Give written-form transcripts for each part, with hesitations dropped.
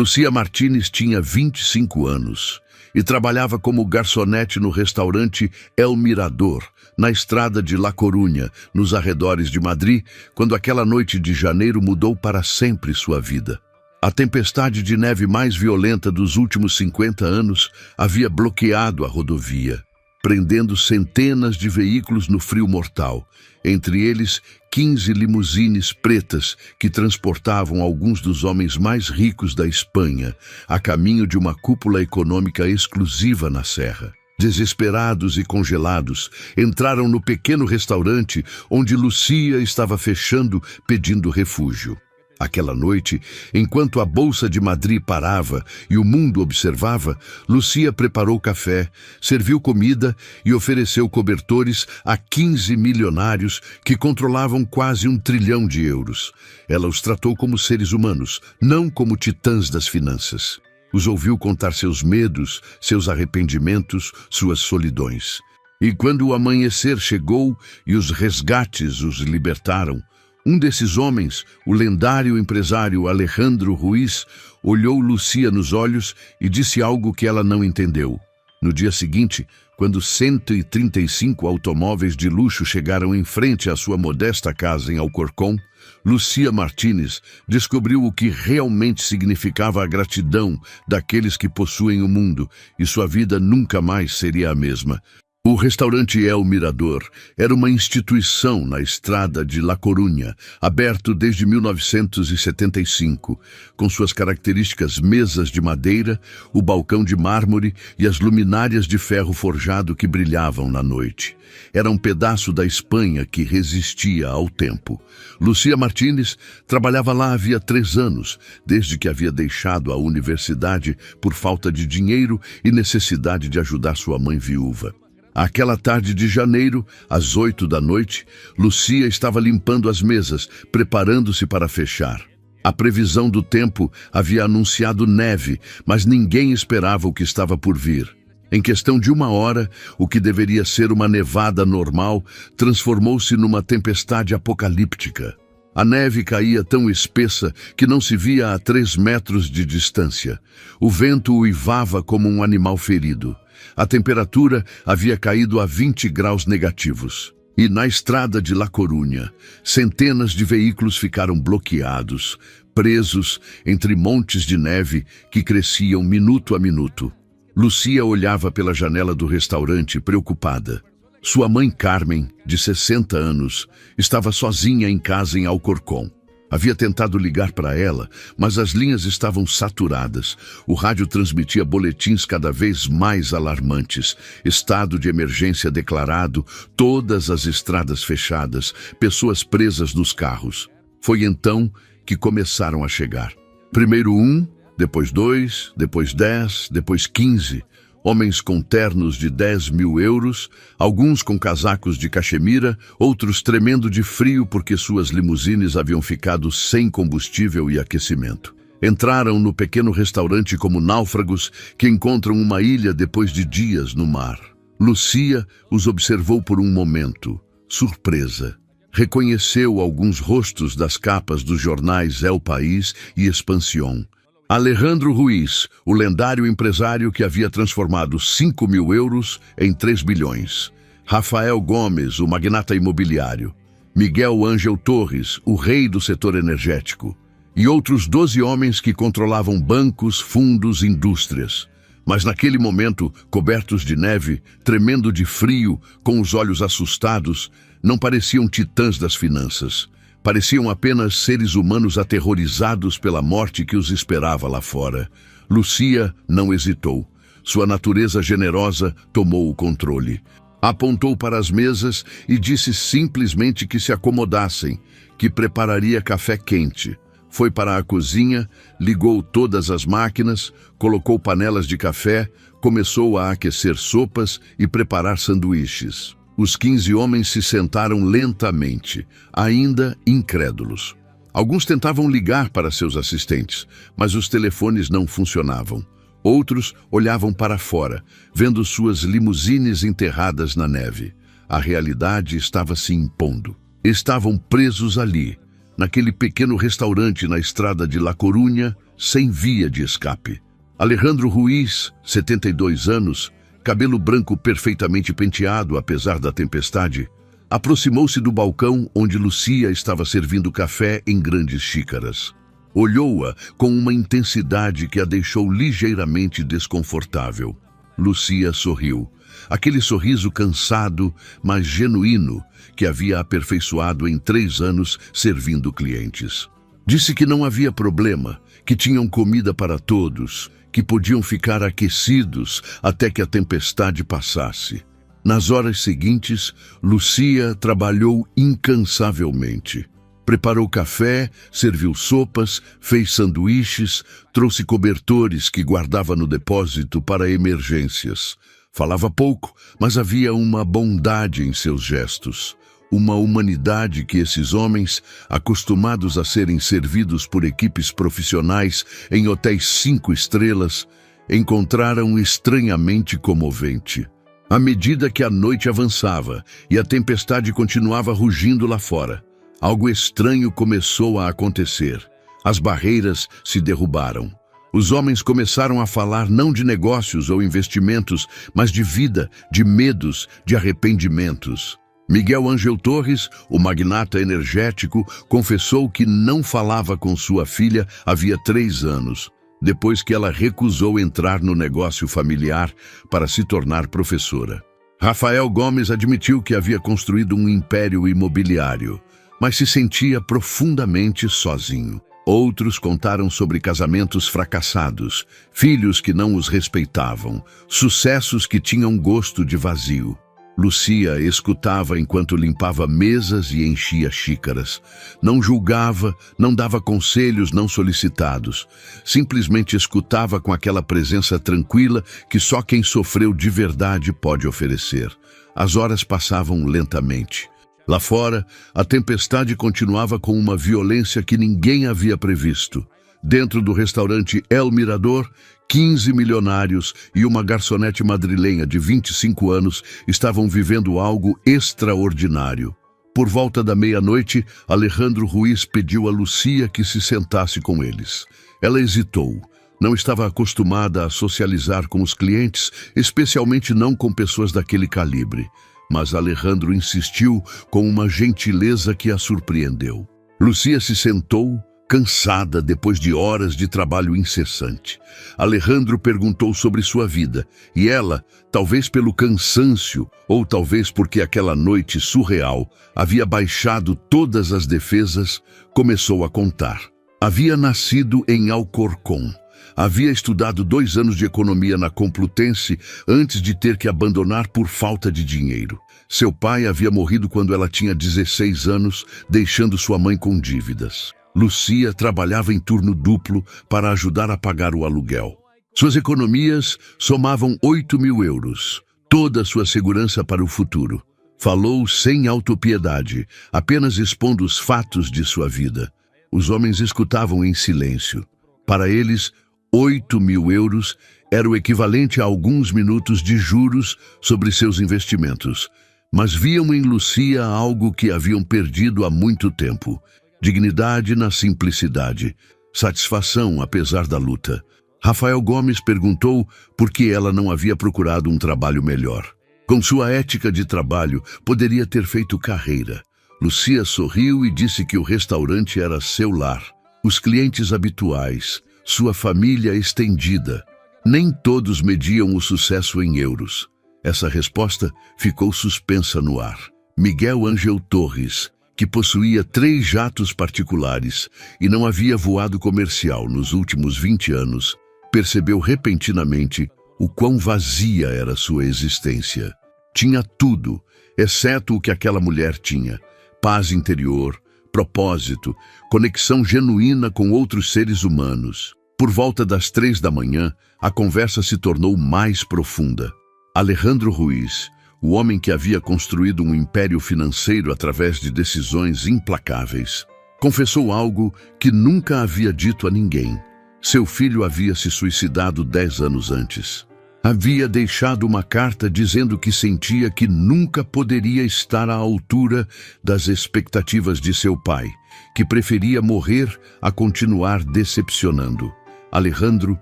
Lucia Martínez tinha 25 anos e trabalhava como garçonete no restaurante El Mirador, na estrada de La Coruña, nos arredores de Madrid, quando aquela noite de janeiro mudou para sempre sua vida. A tempestade de neve mais violenta dos últimos 50 anos havia bloqueado a rodovia, prendendo centenas de veículos no frio mortal, entre eles 15 limusines pretas que transportavam alguns dos homens mais ricos da Espanha a caminho de uma cúpula econômica exclusiva na Serra. Desesperados e congelados, entraram no pequeno restaurante onde Lucia estava fechando, pedindo refúgio. Aquela noite, enquanto a Bolsa de Madrid parava e o mundo observava, Lucia preparou café, serviu comida e ofereceu cobertores a 15 milionários que controlavam quase 1 trilhão de euros. Ela os tratou como seres humanos, não como titãs das finanças. Os ouviu contar seus medos, seus arrependimentos, suas solidões. E quando o amanhecer chegou e os resgates os libertaram, um desses homens, o lendário empresário Alejandro Ruiz, olhou Lucia nos olhos e disse algo que ela não entendeu. No dia seguinte, quando 135 automóveis de luxo chegaram em frente à sua modesta casa em Alcorcón, Lucia Martínez descobriu o que realmente significava a gratidão daqueles que possuem o mundo, e sua vida nunca mais seria a mesma. O restaurante El Mirador era uma instituição na estrada de La Coruña, aberto desde 1975, com suas características mesas de madeira, o balcão de mármore e as luminárias de ferro forjado que brilhavam na noite. Era um pedaço da Espanha que resistia ao tempo. Lucia Martínez trabalhava lá havia 3 anos, desde que havia deixado a universidade por falta de dinheiro e necessidade de ajudar sua mãe viúva. Aquela tarde de janeiro, às 8 da noite, Lucia estava limpando as mesas, preparando-se para fechar. A previsão do tempo havia anunciado neve, mas ninguém esperava o que estava por vir. Em questão de 1 hora, o que deveria ser uma nevada normal transformou-se numa tempestade apocalíptica. A neve caía tão espessa que não se via a 3 metros de distância. O vento uivava como um animal ferido. A temperatura havia caído a 20 graus negativos. E na estrada de La Coruña, centenas de veículos ficaram bloqueados, presos entre montes de neve que cresciam minuto a minuto. Lucia olhava pela janela do restaurante preocupada. Sua mãe Carmen, de 60 anos, estava sozinha em casa em Alcorcón. Havia tentado ligar para ela, mas as linhas estavam saturadas. O rádio transmitia boletins cada vez mais alarmantes. Estado de emergência declarado, todas as estradas fechadas, pessoas presas nos carros. Foi então que começaram a chegar. Primeiro 1, depois 2, depois 10, depois 15. Homens com ternos de 10 mil euros, alguns com casacos de cachemira, outros tremendo de frio porque suas limusines haviam ficado sem combustível e aquecimento. Entraram no pequeno restaurante como náufragos que encontram uma ilha depois de dias no mar. Lucia os observou por um momento, surpresa. Reconheceu alguns rostos das capas dos jornais El País e Expansión. Alejandro Ruiz, o lendário empresário que havia transformado 5 mil euros em 3 bilhões. Rafael Gomes, o magnata imobiliário. Miguel Ángel Torres, o rei do setor energético. E outros 12 homens que controlavam bancos, fundos, indústrias. Mas naquele momento, cobertos de neve, tremendo de frio, com os olhos assustados, não pareciam titãs das finanças. Pareciam apenas seres humanos aterrorizados pela morte que os esperava lá fora. Lucia não hesitou. Sua natureza generosa tomou o controle. Apontou para as mesas e disse simplesmente que se acomodassem, que prepararia café quente. Foi para a cozinha, ligou todas as máquinas, colocou panelas de café, começou a aquecer sopas e preparar sanduíches. Os 15 homens se sentaram lentamente, ainda incrédulos. Alguns tentavam ligar para seus assistentes, mas os telefones não funcionavam. Outros olhavam para fora, vendo suas limusines enterradas na neve. A realidade estava se impondo. Estavam presos ali, naquele pequeno restaurante na estrada de La Coruña, sem via de escape. Alejandro Ruiz, 72 anos, cabelo branco perfeitamente penteado apesar da tempestade, aproximou-se do balcão onde Lucia estava servindo café em grandes xícaras. Olhou-a com uma intensidade que a deixou ligeiramente desconfortável. Lucia sorriu. Aquele sorriso cansado, mas genuíno, que havia aperfeiçoado em 3 anos servindo clientes. Disse que não havia problema, que tinham comida para todos, que podiam ficar aquecidos até que a tempestade passasse. Nas horas seguintes, Lucia trabalhou incansavelmente. Preparou café, serviu sopas, fez sanduíches, trouxe cobertores que guardava no depósito para emergências. Falava pouco, mas havia uma bondade em seus gestos. Uma humanidade que esses homens, acostumados a serem servidos por equipes profissionais em hotéis 5 estrelas, encontraram estranhamente comovente. À medida que a noite avançava e a tempestade continuava rugindo lá fora, algo estranho começou a acontecer. As barreiras se derrubaram. Os homens começaram a falar não de negócios ou investimentos, mas de vida, de medos, de arrependimentos. Miguel Ângelo Torres, o magnata energético, confessou que não falava com sua filha havia 3 anos, depois que ela recusou entrar no negócio familiar para se tornar professora. Rafael Gomes admitiu que havia construído um império imobiliário, mas se sentia profundamente sozinho. Outros contaram sobre casamentos fracassados, filhos que não os respeitavam, sucessos que tinham gosto de vazio. Lucia escutava enquanto limpava mesas e enchia xícaras. Não julgava, não dava conselhos não solicitados. Simplesmente escutava com aquela presença tranquila que só quem sofreu de verdade pode oferecer. As horas passavam lentamente. Lá fora, a tempestade continuava com uma violência que ninguém havia previsto. Dentro do restaurante El Mirador, 15 milionários e uma garçonete madrilenha de 25 anos estavam vivendo algo extraordinário. Por volta da meia-noite, Alejandro Ruiz pediu a Lucia que se sentasse com eles. Ela hesitou. Não estava acostumada a socializar com os clientes, especialmente não com pessoas daquele calibre. Mas Alejandro insistiu com uma gentileza que a surpreendeu. Lucia se sentou, cansada depois de horas de trabalho incessante. Alejandro perguntou sobre sua vida, e ela, talvez pelo cansaço, ou talvez porque aquela noite surreal havia baixado todas as defesas, começou a contar. Havia nascido em Alcorcón. Havia estudado 2 anos de economia na Complutense antes de ter que abandonar por falta de dinheiro. Seu pai havia morrido quando ela tinha 16 anos, deixando sua mãe com dívidas. Lucia trabalhava em turno duplo para ajudar a pagar o aluguel. Suas economias somavam 8.000 euros, toda sua segurança para o futuro. Falou sem autopiedade, apenas expondo os fatos de sua vida. Os homens escutavam em silêncio. Para eles, 8.000 euros era o equivalente a alguns minutos de juros sobre seus investimentos, mas viam em Lucia algo que haviam perdido há muito tempo: dignidade na simplicidade, satisfação apesar da luta. Rafael Gomes perguntou por que ela não havia procurado um trabalho melhor. Com sua ética de trabalho, poderia ter feito carreira. Lucia sorriu e disse que o restaurante era seu lar, os clientes habituais, sua família estendida. Nem todos mediam o sucesso em euros. Essa resposta ficou suspensa no ar. Miguel Ângelo Torres, que possuía 3 jatos particulares e não havia voado comercial nos últimos 20 anos, percebeu repentinamente o quão vazia era sua existência. Tinha tudo, exceto o que aquela mulher tinha: paz interior, propósito, conexão genuína com outros seres humanos. Por volta das 3 da manhã, a conversa se tornou mais profunda. Alejandro Ruiz, o homem que havia construído um império financeiro através de decisões implacáveis, confessou algo que nunca havia dito a ninguém. Seu filho havia se suicidado 10 anos antes. Havia deixado uma carta dizendo que sentia que nunca poderia estar à altura das expectativas de seu pai, que preferia morrer a continuar decepcionando. Alejandro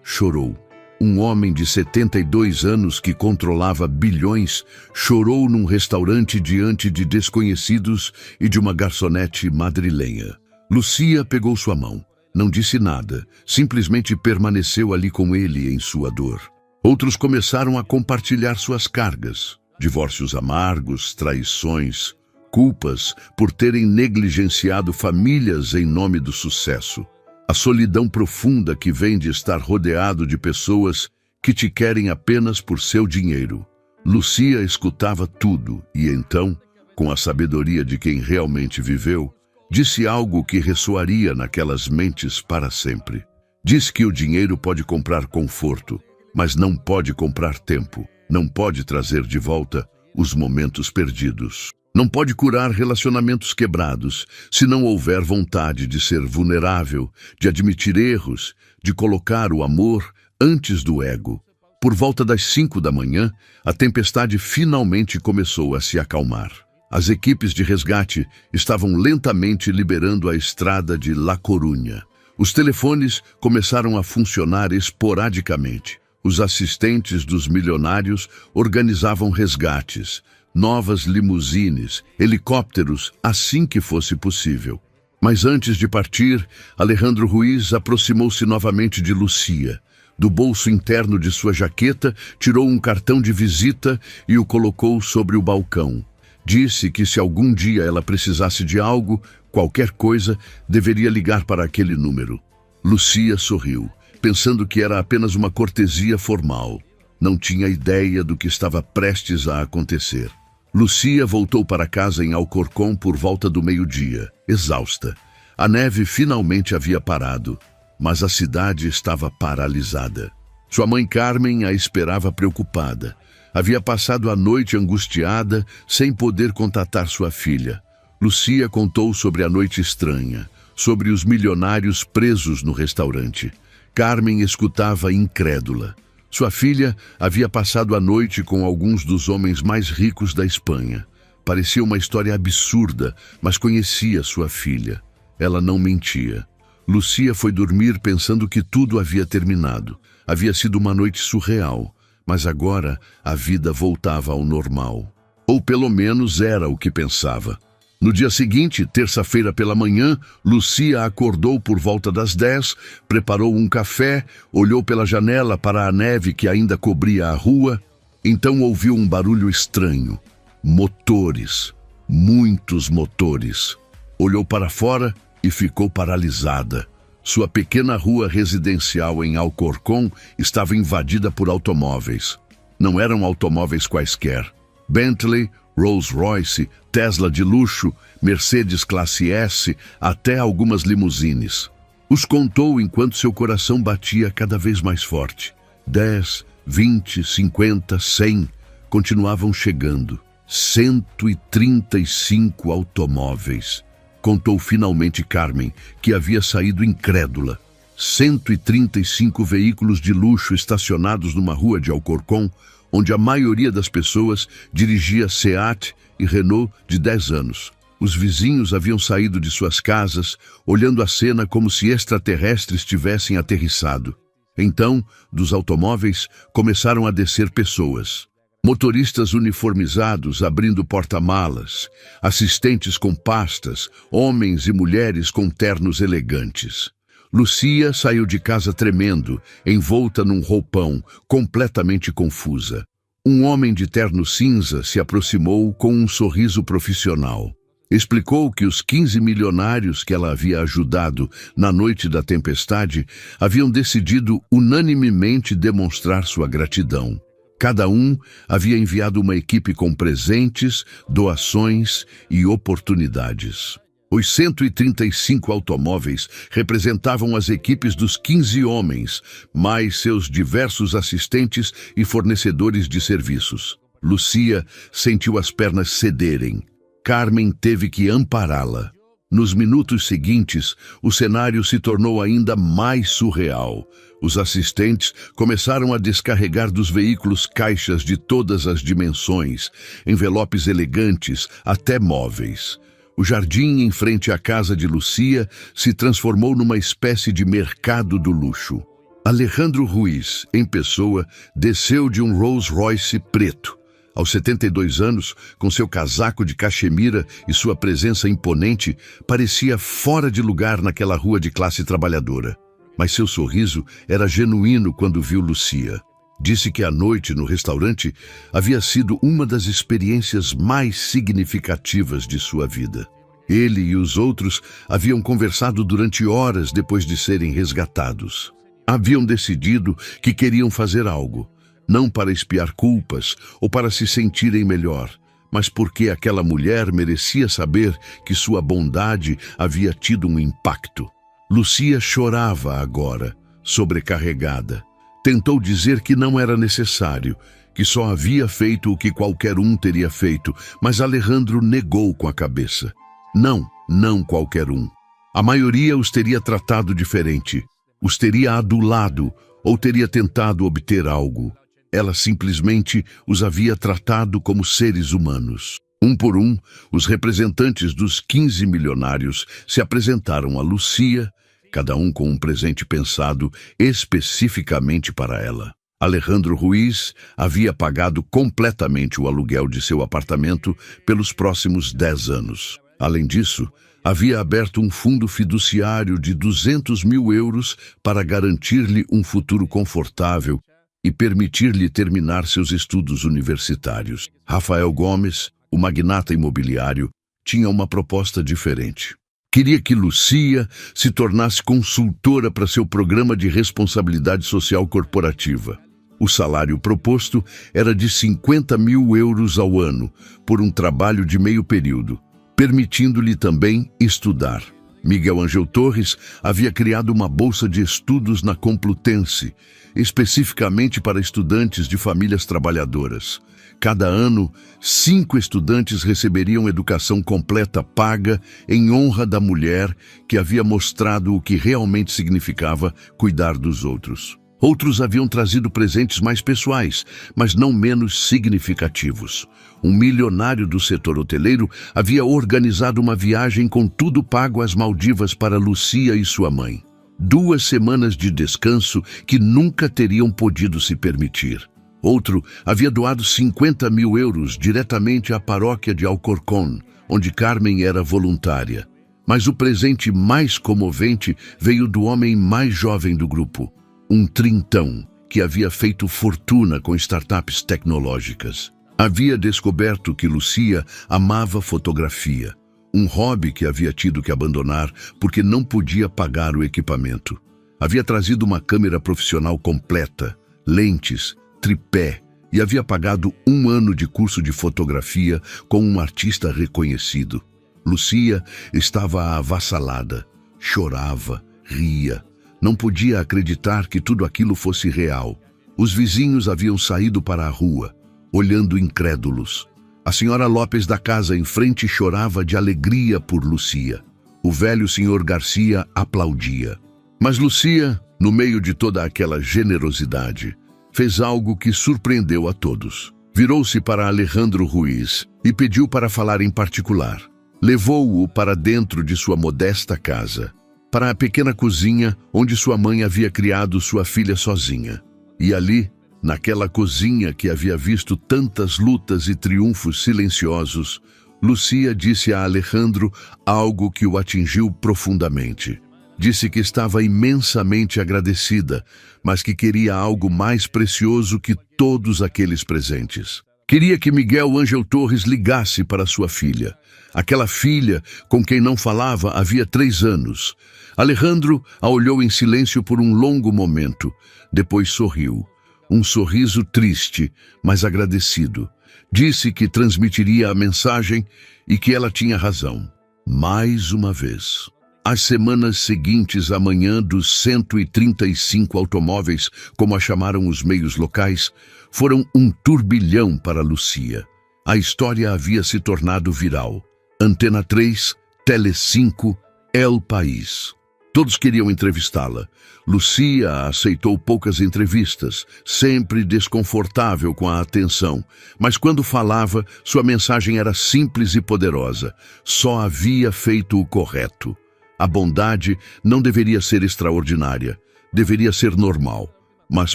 chorou. Um homem de 72 anos que controlava bilhões chorou num restaurante diante de desconhecidos e de uma garçonete madrilenha. Lucia pegou sua mão. Não disse nada, simplesmente permaneceu ali com ele em sua dor. Outros começaram a compartilhar suas cargas. Divórcios amargos, traições, culpas por terem negligenciado famílias em nome do sucesso. A solidão profunda que vem de estar rodeado de pessoas que te querem apenas por seu dinheiro. Lucia escutava tudo e então, com a sabedoria de quem realmente viveu, disse algo que ressoaria naquelas mentes para sempre. Diz que o dinheiro pode comprar conforto, mas não pode comprar tempo, não pode trazer de volta os momentos perdidos. Não pode curar relacionamentos quebrados se não houver vontade de ser vulnerável, de admitir erros, de colocar o amor antes do ego. Por volta das 5 da manhã, a tempestade finalmente começou a se acalmar. As equipes de resgate estavam lentamente liberando a estrada de La Coruña. Os telefones começaram a funcionar esporadicamente. Os assistentes dos milionários organizavam resgates, novas limusines, helicópteros, assim que fosse possível. Mas antes de partir, Alejandro Ruiz aproximou-se novamente de Lucia. Do bolso interno de sua jaqueta, tirou um cartão de visita e o colocou sobre o balcão. Disse que se algum dia ela precisasse de algo, qualquer coisa, deveria ligar para aquele número. Lucia sorriu, pensando que era apenas uma cortesia formal. Não tinha ideia do que estava prestes a acontecer. Lucia voltou para casa em Alcorcón por volta do meio-dia, exausta. A neve finalmente havia parado, mas a cidade estava paralisada. Sua mãe Carmen a esperava preocupada. Havia passado a noite angustiada, sem poder contatar sua filha. Lucia contou sobre a noite estranha, sobre os milionários presos no restaurante. Carmen escutava incrédula. Sua filha havia passado a noite com alguns dos homens mais ricos da Espanha. Parecia uma história absurda, mas conhecia sua filha. Ela não mentia. Lucia foi dormir pensando que tudo havia terminado. Havia sido uma noite surreal, mas agora a vida voltava ao normal. Ou pelo menos era o que pensava. No dia seguinte, terça-feira pela manhã, Lucia acordou por volta das 10, preparou um café, olhou pela janela para a neve que ainda cobria a rua, então ouviu um barulho estranho. Motores. Muitos motores. Olhou para fora e ficou paralisada. Sua pequena rua residencial em Alcorcón estava invadida por automóveis. Não eram automóveis quaisquer. Bentley, Rolls-Royce, Tesla de luxo, Mercedes classe S, até algumas limusines. Os contou enquanto seu coração batia cada vez mais forte. 10, 20, 50, 100 continuavam chegando. 135 automóveis. Contou finalmente Carmen, que havia saído incrédula. 135 veículos de luxo estacionados numa rua de Alcorcón, onde a maioria das pessoas dirigia Seat e Renault de 10 anos. Os vizinhos haviam saído de suas casas, olhando a cena como se extraterrestres tivessem aterrissado. Então, dos automóveis, começaram a descer pessoas. Motoristas uniformizados abrindo porta-malas, assistentes com pastas, homens e mulheres com ternos elegantes. Lucia saiu de casa tremendo, envolta num roupão, completamente confusa. Um homem de terno cinza se aproximou com um sorriso profissional. Explicou que os 15 milionários que ela havia ajudado na noite da tempestade haviam decidido unanimemente demonstrar sua gratidão. Cada um havia enviado uma equipe com presentes, doações e oportunidades. Os 135 automóveis representavam as equipes dos 15 homens, mais seus diversos assistentes e fornecedores de serviços. Lucia sentiu as pernas cederem. Carmen teve que ampará-la. Nos minutos seguintes, o cenário se tornou ainda mais surreal. Os assistentes começaram a descarregar dos veículos caixas de todas as dimensões, envelopes elegantes, até móveis. O jardim em frente à casa de Lucia se transformou numa espécie de mercado do luxo. Alejandro Ruiz, em pessoa, desceu de um Rolls Royce preto. Aos 72 anos, com seu casaco de cachemira e sua presença imponente, parecia fora de lugar naquela rua de classe trabalhadora. Mas seu sorriso era genuíno quando viu Lucia. Disse que a noite no restaurante havia sido uma das experiências mais significativas de sua vida. Ele e os outros haviam conversado durante horas depois de serem resgatados. Haviam decidido que queriam fazer algo, não para expiar culpas ou para se sentirem melhor, mas porque aquela mulher merecia saber que sua bondade havia tido um impacto. Lucia chorava agora, sobrecarregada. Tentou dizer que não era necessário, que só havia feito o que qualquer um teria feito, mas Alejandro negou com a cabeça. Não qualquer um. A maioria os teria tratado diferente, os teria adulado ou teria tentado obter algo. Ela simplesmente os havia tratado como seres humanos. Um por um, os representantes dos 15 milionários se apresentaram a Lucia, cada um com um presente pensado especificamente para ela. Alejandro Ruiz havia pagado completamente o aluguel de seu apartamento pelos próximos 10 anos. Além disso, havia aberto um fundo fiduciário de 200 mil euros para garantir-lhe um futuro confortável e permitir-lhe terminar seus estudos universitários. Rafael Gomes, o magnata imobiliário, tinha uma proposta diferente. Queria que Lucia se tornasse consultora para seu programa de responsabilidade social corporativa. O salário proposto era de 50 mil euros ao ano, por um trabalho de meio período, permitindo-lhe também estudar. Miguel Ângelo Torres havia criado uma bolsa de estudos na Complutense, especificamente para estudantes de famílias trabalhadoras. Cada ano, 5 estudantes receberiam educação completa paga em honra da mulher que havia mostrado o que realmente significava cuidar dos outros. Outros haviam trazido presentes mais pessoais, mas não menos significativos. Um milionário do setor hoteleiro havia organizado uma viagem com tudo pago às Maldivas para Lucia e sua mãe. 2 semanas de descanso que nunca teriam podido se permitir. Outro havia doado 50 mil euros diretamente à paróquia de Alcorcón, onde Carmen era voluntária. Mas o presente mais comovente veio do homem mais jovem do grupo, um trintão que havia feito fortuna com startups tecnológicas. Havia descoberto que Lucia amava fotografia, um hobby que havia tido que abandonar porque não podia pagar o equipamento. Havia trazido uma câmera profissional completa, lentes, tripé e havia pagado 1 ano de curso de fotografia com um artista reconhecido. Lucia estava avassalada, chorava, ria. Não podia acreditar que tudo aquilo fosse real. Os vizinhos haviam saído para a rua, olhando incrédulos. A senhora Lopes da casa em frente chorava de alegria por Lucia. O velho senhor Garcia aplaudia. Mas Lucia, no meio de toda aquela generosidade, fez algo que surpreendeu a todos. Virou-se para Alejandro Ruiz e pediu para falar em particular. Levou-o para dentro de sua modesta casa, para a pequena cozinha onde sua mãe havia criado sua filha sozinha. E ali, naquela cozinha que havia visto tantas lutas e triunfos silenciosos, Lucia disse a Alejandro algo que o atingiu profundamente. Disse que estava imensamente agradecida, mas que queria algo mais precioso que todos aqueles presentes. Queria que Miguel Ângelo Torres ligasse para sua filha, aquela filha com quem não falava havia 3 anos. Alejandro a olhou em silêncio por um longo momento, depois sorriu. Um sorriso triste, mas agradecido. Disse que transmitiria a mensagem e que ela tinha razão. Mais uma vez. As semanas seguintes à manhã dos 135 automóveis, como a chamaram os meios locais, foram um turbilhão para Lucia. A história havia se tornado viral. Antena 3, Tele 5, El País. Todos queriam entrevistá-la. Lucia aceitou poucas entrevistas, sempre desconfortável com a atenção. Mas quando falava, sua mensagem era simples e poderosa. Só havia feito o correto. A bondade não deveria ser extraordinária. deveria ser normal, mas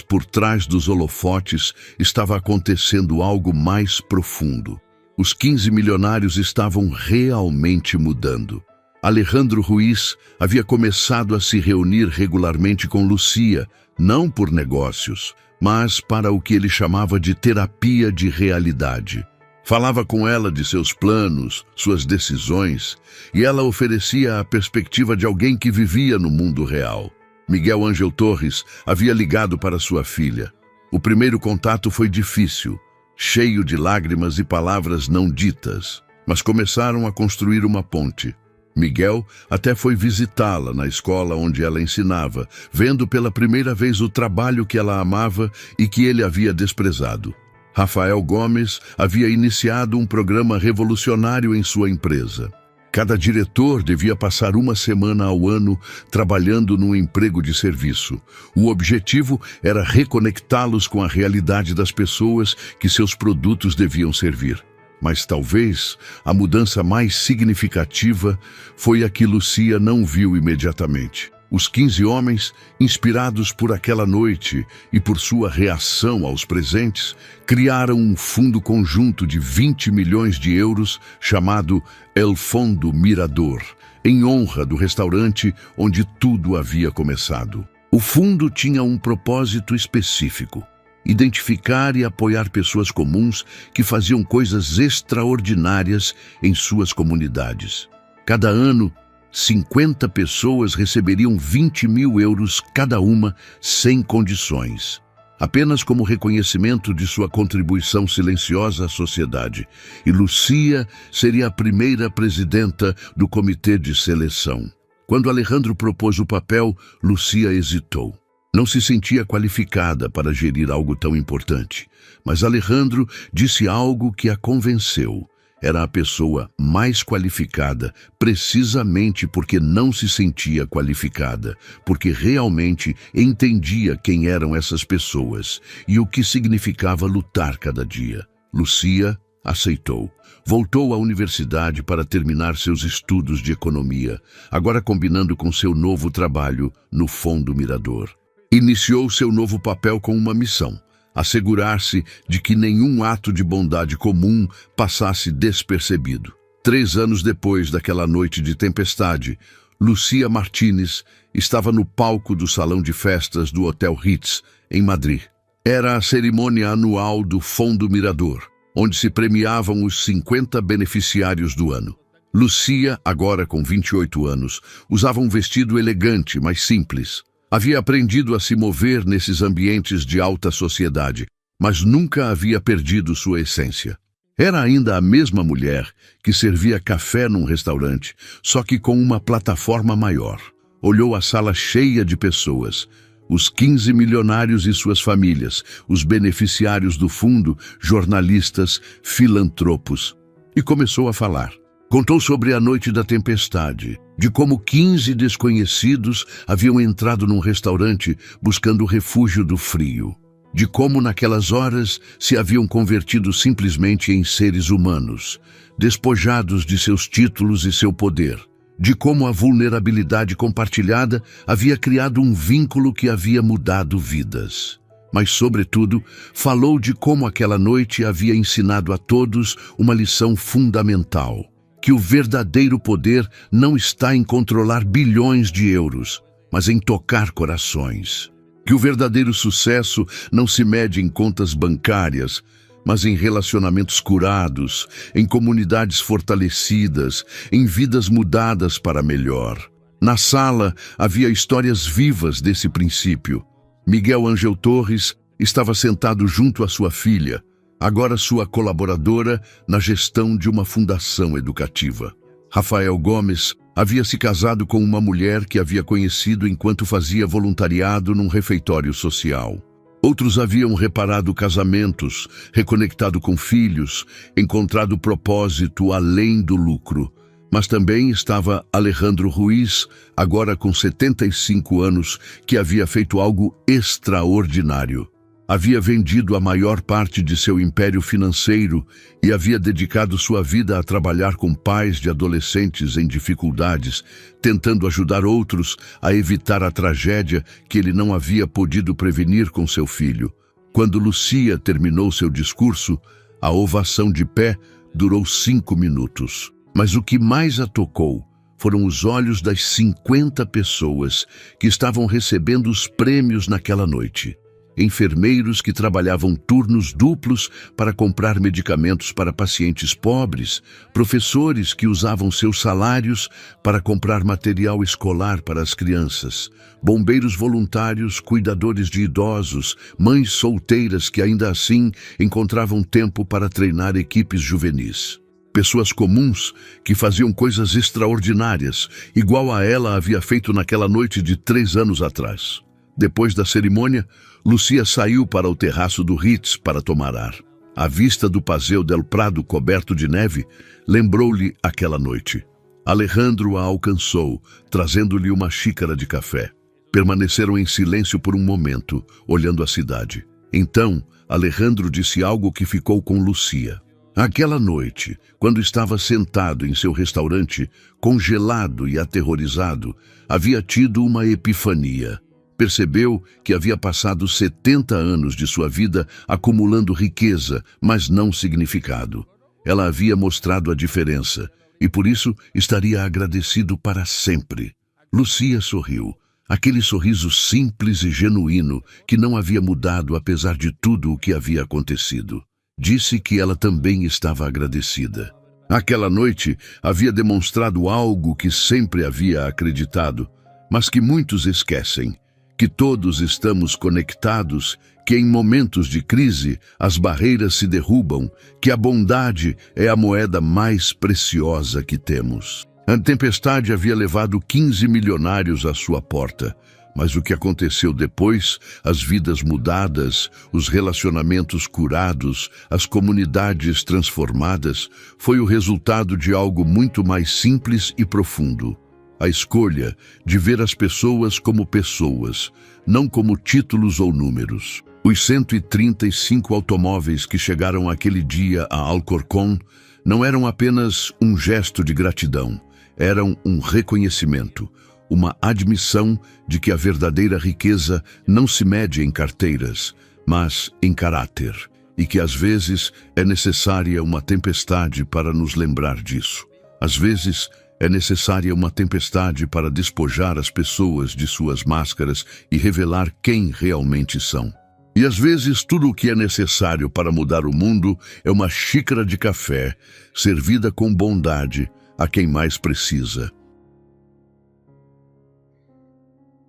por trás dos holofotes estava acontecendo algo mais profundo. Os 15 milionários estavam realmente mudando. Alejandro Ruiz havia começado a se reunir regularmente com Lucia, não por negócios, mas para o que ele chamava de terapia de realidade. Falava com ela de seus planos, suas decisões, e ela oferecia a perspectiva de alguém que vivia no mundo real. Miguel Ângelo Torres havia ligado para sua filha. O primeiro contato foi difícil, cheio de lágrimas e palavras não ditas, mas começaram a construir uma ponte. Miguel até foi visitá-la na escola onde ela ensinava, vendo pela primeira vez o trabalho que ela amava e que ele havia desprezado. Rafael Gomes havia iniciado um programa revolucionário em sua empresa. Cada diretor devia passar uma semana ao ano trabalhando num emprego de serviço. O objetivo era reconectá-los com a realidade das pessoas que seus produtos deviam servir. Mas talvez a mudança mais significativa foi a que Lucia não viu imediatamente. Os 15 homens, inspirados por aquela noite e por sua reação aos presentes, criaram um fundo conjunto de 20 milhões de euros chamado El Fondo Mirador, em honra do restaurante onde tudo havia começado. O fundo tinha um propósito específico: identificar e apoiar pessoas comuns que faziam coisas extraordinárias em suas comunidades. Cada ano, 50 pessoas receberiam 20 mil euros cada uma, sem condições, apenas como reconhecimento de sua contribuição silenciosa à sociedade. E Lucia seria a primeira presidenta do comitê de seleção. Quando Alejandro propôs o papel, Lucia hesitou. Não se sentia qualificada para gerir algo tão importante, mas Alejandro disse algo que a convenceu. Era a pessoa mais qualificada, precisamente porque não se sentia qualificada, porque realmente entendia quem eram essas pessoas e o que significava lutar cada dia. Lucia aceitou. Voltou à universidade para terminar seus estudos de economia, agora combinando com seu novo trabalho no Fundo Mirador. Iniciou seu novo papel com uma missão: assegurar-se de que nenhum ato de bondade comum passasse despercebido. 3 anos depois daquela noite de tempestade, Lucia Martínez estava no palco do salão de festas do Hotel Ritz, em Madrid. Era a cerimônia anual do Fundo Mirador, onde se premiavam os 50 beneficiários do ano. Lucia, agora com 28 anos, usava um vestido elegante, mas simples. Havia aprendido a se mover nesses ambientes de alta sociedade, mas nunca havia perdido sua essência. Era ainda a mesma mulher que servia café num restaurante, só que com uma plataforma maior. Olhou a sala cheia de pessoas, os 15 milionários e suas famílias, os beneficiários do fundo, jornalistas, filantropos, e começou a falar. Contou sobre a noite da tempestade, de como 15 desconhecidos haviam entrado num restaurante buscando refúgio do frio, de como naquelas horas se haviam convertido simplesmente em seres humanos, despojados de seus títulos e seu poder, de como a vulnerabilidade compartilhada havia criado um vínculo que havia mudado vidas. Mas, sobretudo, falou de como aquela noite havia ensinado a todos uma lição fundamental: que o verdadeiro poder não está em controlar bilhões de euros, mas em tocar corações. Que o verdadeiro sucesso não se mede em contas bancárias, mas em relacionamentos curados, em comunidades fortalecidas, em vidas mudadas para melhor. Na sala havia histórias vivas desse princípio. Miguel Ângelo Torres estava sentado junto à sua filha, agora sua colaboradora na gestão de uma fundação educativa. Rafael Gomes havia se casado com uma mulher que havia conhecido enquanto fazia voluntariado num refeitório social. Outros haviam reparado casamentos, reconectado com filhos, encontrado propósito além do lucro. Mas também estava Alejandro Ruiz, agora com 75 anos, que havia feito algo extraordinário. Havia vendido a maior parte de seu império financeiro e havia dedicado sua vida a trabalhar com pais de adolescentes em dificuldades, tentando ajudar outros a evitar a tragédia que ele não havia podido prevenir com seu filho. Quando Lucia terminou seu discurso, a ovação de pé durou 5 minutos. Mas o que mais a tocou foram os olhos das 50 pessoas que estavam recebendo os prêmios naquela noite. Enfermeiros que trabalhavam turnos duplos para comprar medicamentos para pacientes pobres, professores que usavam seus salários para comprar material escolar para as crianças, bombeiros voluntários, cuidadores de idosos, mães solteiras que ainda assim encontravam tempo para treinar equipes juvenis. Pessoas comuns que faziam coisas extraordinárias, igual a ela havia feito naquela noite de 3 anos atrás. Depois da cerimônia, Lucia saiu para o terraço do Ritz para tomar ar. A vista do Paseo del Prado coberto de neve lembrou-lhe aquela noite. Alejandro a alcançou, trazendo-lhe uma xícara de café. Permaneceram em silêncio por um momento, olhando a cidade. Então, Alejandro disse algo que ficou com Lucia. Aquela noite, quando estava sentado em seu restaurante, congelado e aterrorizado, havia tido uma epifania. Percebeu que havia passado 70 anos de sua vida acumulando riqueza, mas não significado. Ela havia mostrado a diferença, e por isso estaria agradecido para sempre. Lucia sorriu. Aquele sorriso simples e genuíno que não havia mudado apesar de tudo o que havia acontecido. Disse que ela também estava agradecida. Aquela noite havia demonstrado algo que sempre havia acreditado, mas que muitos esquecem. Que todos estamos conectados, que em momentos de crise as barreiras se derrubam, que a bondade é a moeda mais preciosa que temos. A tempestade havia levado 15 milionários à sua porta, mas o que aconteceu depois, as vidas mudadas, os relacionamentos curados, as comunidades transformadas, foi o resultado de algo muito mais simples e profundo. A escolha de ver as pessoas como pessoas, não como títulos ou números. Os 135 automóveis que chegaram aquele dia a Alcorcón não eram apenas um gesto de gratidão, eram um reconhecimento, uma admissão de que a verdadeira riqueza não se mede em carteiras, mas em caráter, e que às vezes é necessária uma tempestade para nos lembrar disso. Às vezes, é necessária uma tempestade para despojar as pessoas de suas máscaras e revelar quem realmente são. E às vezes tudo o que é necessário para mudar o mundo é uma xícara de café, servida com bondade a quem mais precisa.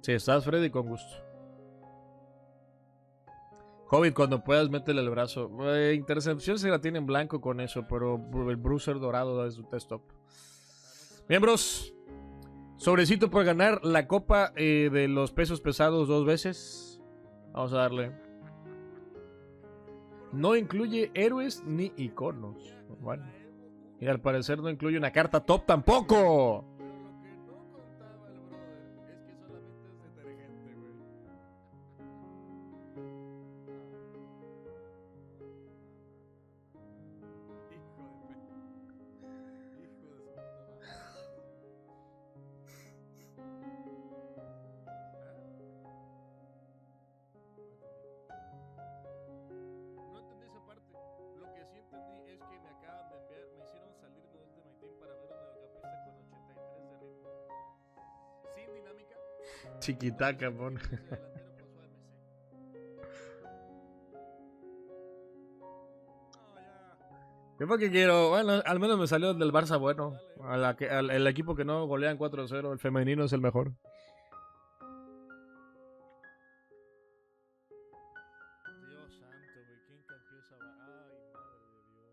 Sí, estás, Freddy, con gusto. Hobbit, cuando puedas, métele el brazo. Intercepción se la tiene en blanco con eso, pero el bruiser dorado es un test top. Miembros, sobrecito por ganar la copa de los pesos pesados 2 veces. Vamos a darle. No incluye héroes ni iconos. Bueno, y al parecer no incluye una carta top tampoco. Chiquitaca, pon. Yo porque quiero, bueno, al menos me salió del Barça bueno. El equipo que no golean 4-0, el femenino es el mejor. Dios santo, güey, ¿quién canjeó esa? Ay, madre de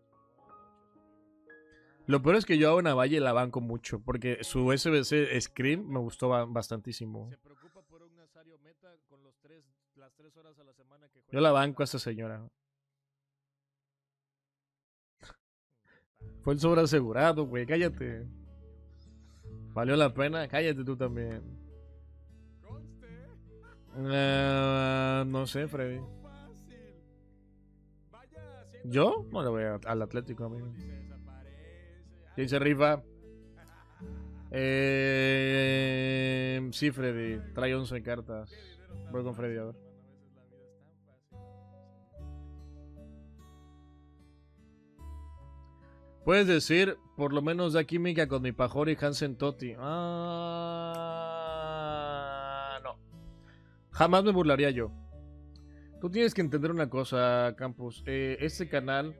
Dios, lo peor es que yo a Navalle la banco mucho, porque su SBC Scream me gustó bastantísimo. Se preocupa por un Nazario Meta con las 3 horas a la semana que juega. Yo la banco a esa señora. Fue el sobre asegurado, güey, cállate. Valió la pena, cállate tú también. No sé, Freddy. ¿Yo? No le voy al Atlético, amigo. ¿Quién se rifa? Sí, Freddy. Trae 11 cartas. Voy con Freddy, a ver. Puedes decir, por lo menos da química con mi Pajori Hansen Totti. No. Jamás me burlaría yo. Tú tienes que entender una cosa, Campus. Este canal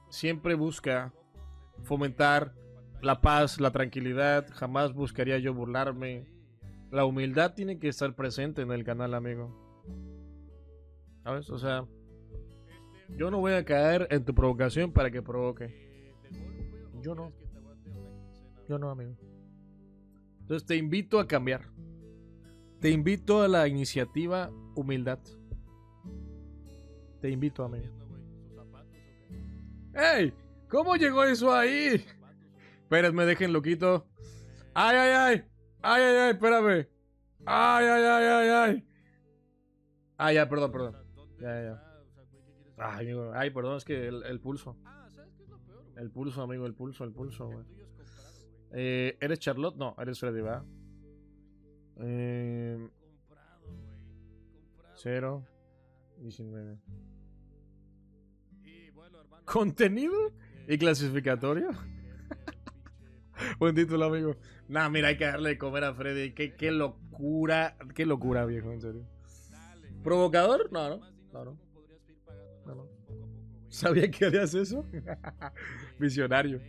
siempre busca fomentar la paz, la tranquilidad. Jamás buscaría yo burlarme. La humildad tiene que estar presente en el canal, amigo. ¿Sabes? O sea, yo no voy a caer en tu provocación para que provoque. Yo no. Yo no, amigo. Entonces te invito a cambiar. Te invito a la iniciativa humildad. Te invito, amigo. ¡Ey! ¿Cómo llegó eso ahí? Espérenme, dejen loquito. ¡Ay, ay, ay! ¡Ay, ay, ay! Espérame. ¡Ay, ay, ay, ay, ay! Ah, ya, perdón, perdón. Ya, ya. Ay, amigo. Ay, perdón, es que el pulso. El pulso, amigo, el pulso, güey. ¿Eres Charlotte? No, eres Freddy, ¿va? 0, 19. ¿Contenido y clasificatorio? Buen título, amigo. Nah, mira, hay que darle de comer a Freddy. Qué locura, viejo, en serio. ¿Provocador? No. ¿Sabía que harías eso? Visionario.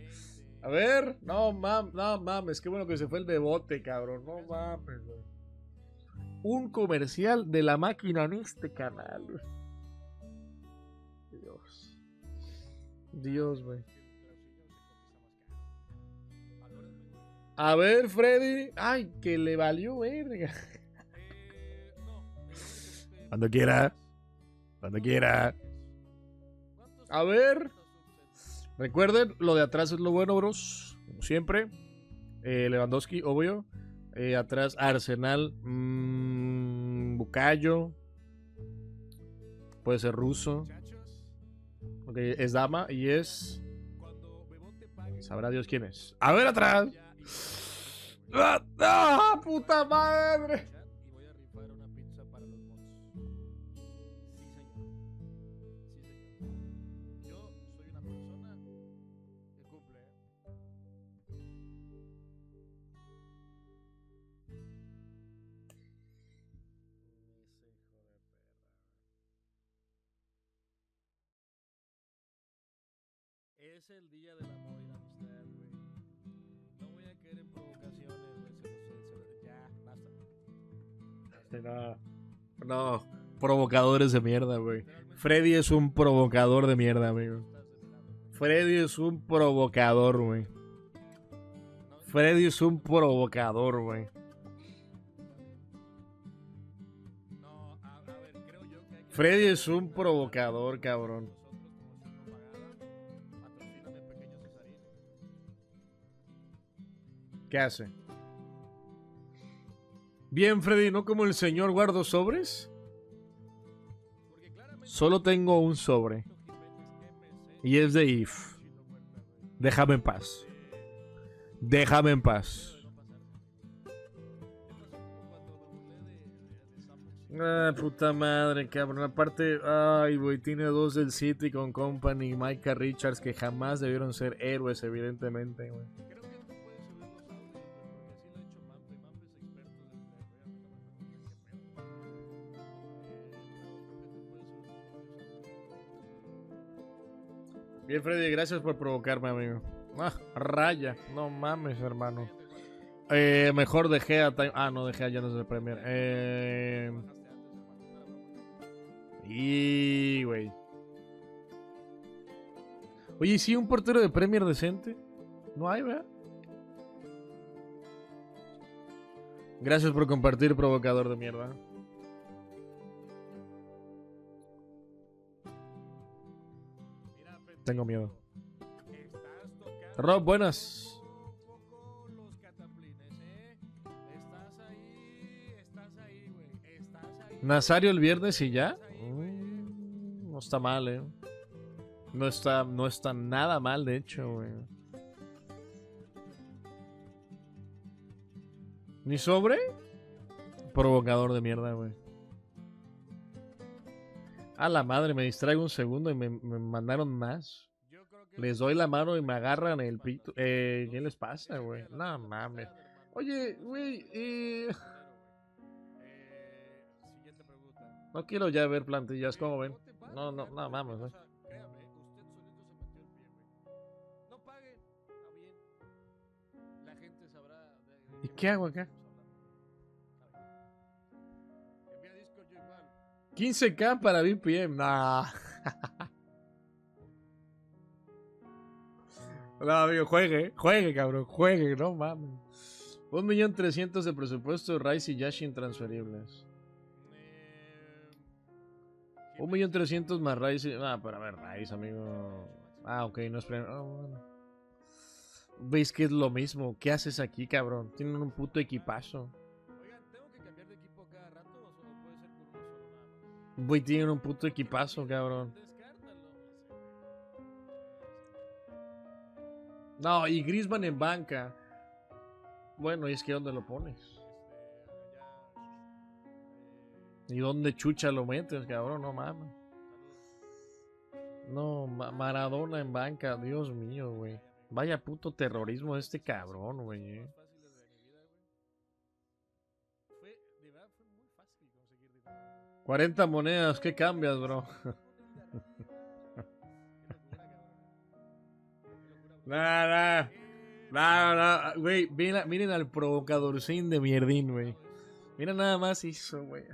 A ver, no mames, qué bueno que se fue el bebote, cabrón. No mames, güey. Un comercial de la máquina en este canal. Dios, güey. A ver, Freddy. Ay, que le valió, verga. Cuando quiera. A ver. Recuerden, lo de atrás es lo bueno, bros. Como siempre. Lewandowski, obvio. Atrás Arsenal. Bucayo. Puede ser ruso. Ok, es dama y es... Sabrá Dios quién es. A ver atrás. ¡Ah, puta madre! Es el día del amor y la amistad, güey. No voy a caer en provocaciones, güey. Ya, basta. No, provocadores de mierda, güey. Freddy es un provocador de mierda, amigo. Freddy es un provocador, güey. Freddy es un provocador, güey. Freddy es un provocador, cabrón. ¿Qué hace? Bien, Freddy, ¿no como el señor guardo sobres? Solo tengo un sobre. Y es de If. Déjame en paz. Déjame en paz. Ah, puta madre, cabrón. Aparte, ay, güey, tiene 2 del City con Company y Micah Richards que jamás debieron ser héroes, evidentemente, güey. Bien, Freddy, gracias por provocarme, amigo. Ah, raya. No mames, hermano. Mejor De Gea. No, De Gea ya no es el Premier. Y, güey. Oye, ¿sí un portero de Premier decente? No hay, ¿verdad? Gracias por compartir, provocador de mierda. Tengo miedo. Rob, buenas. Nazario el viernes y ya. No está mal, No está nada mal, de hecho, güey. ¿Ni sobre? Provocador de mierda, güey. A la madre, me distraigo un segundo y me mandaron más. Les doy la mano y me agarran el pito. ¿Qué les pasa, güey? No mames. Oye, güey, no quiero ya ver plantillas, ¿cómo ven? No, no, no mames, güey. ¿Y qué hago acá? 15K para BPM, nah. No, amigo, juegue, cabrón, juegue, no mames. 1.300.000 de presupuesto, Rice y Yashi intransferibles. 1.300.000 más Rice. Ah, pero a ver, Rice, amigo. Ah, ok, no es premio. Ah, bueno. ¿Veis que es lo mismo? ¿Qué haces aquí, cabrón? Tienen un puto equipazo. Güey, tienen un puto equipazo, cabrón. No, y Griezmann en banca. Bueno, y es que ¿dónde lo pones? ¿Y dónde chucha lo metes, cabrón? No mames. No, Maradona en banca, Dios mío, güey. Vaya puto terrorismo de este cabrón, güey. 40 monedas, ¿qué cambias, bro? Nada, nada, güey. Miren al provocadorcín de mierdín, güey. Mira nada más eso, güey.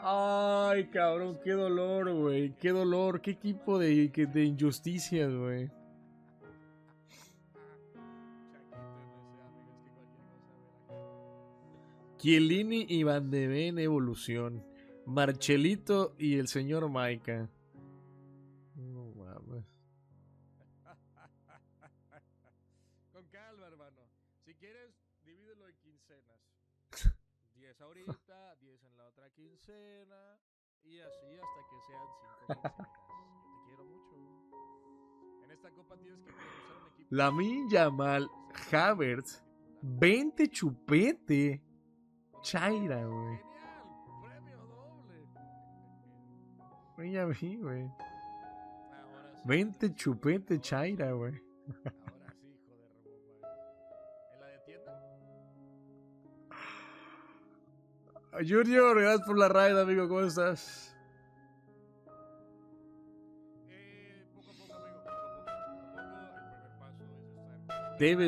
Ay, cabrón, qué dolor, güey. Qué dolor, qué equipo de injusticias, güey. Chiellini y Van de Ven evolución. Marcelito y el señor Maika. No mames. Con calma, hermano. Si quieres, divídelo en quincenas. 10 ahorita, 10 en la otra quincena. Y así hasta que sean 5 quincenas. Yo te quiero mucho. En esta copa tienes que usar un equipo. Lamine Yamal, Havertz, 20 chupete. Chaira, güey. Genial, premio doble. Güey, ya vi, güey. 20 chupete Chaira, güey. Ahora sí, hijo de rebomba. ¿En la de tienda? Junior, gracias por la raid, amigo. ¿Cómo estás? Poco a poco, amigo. Poco a poco. El primer paso es estar. Debes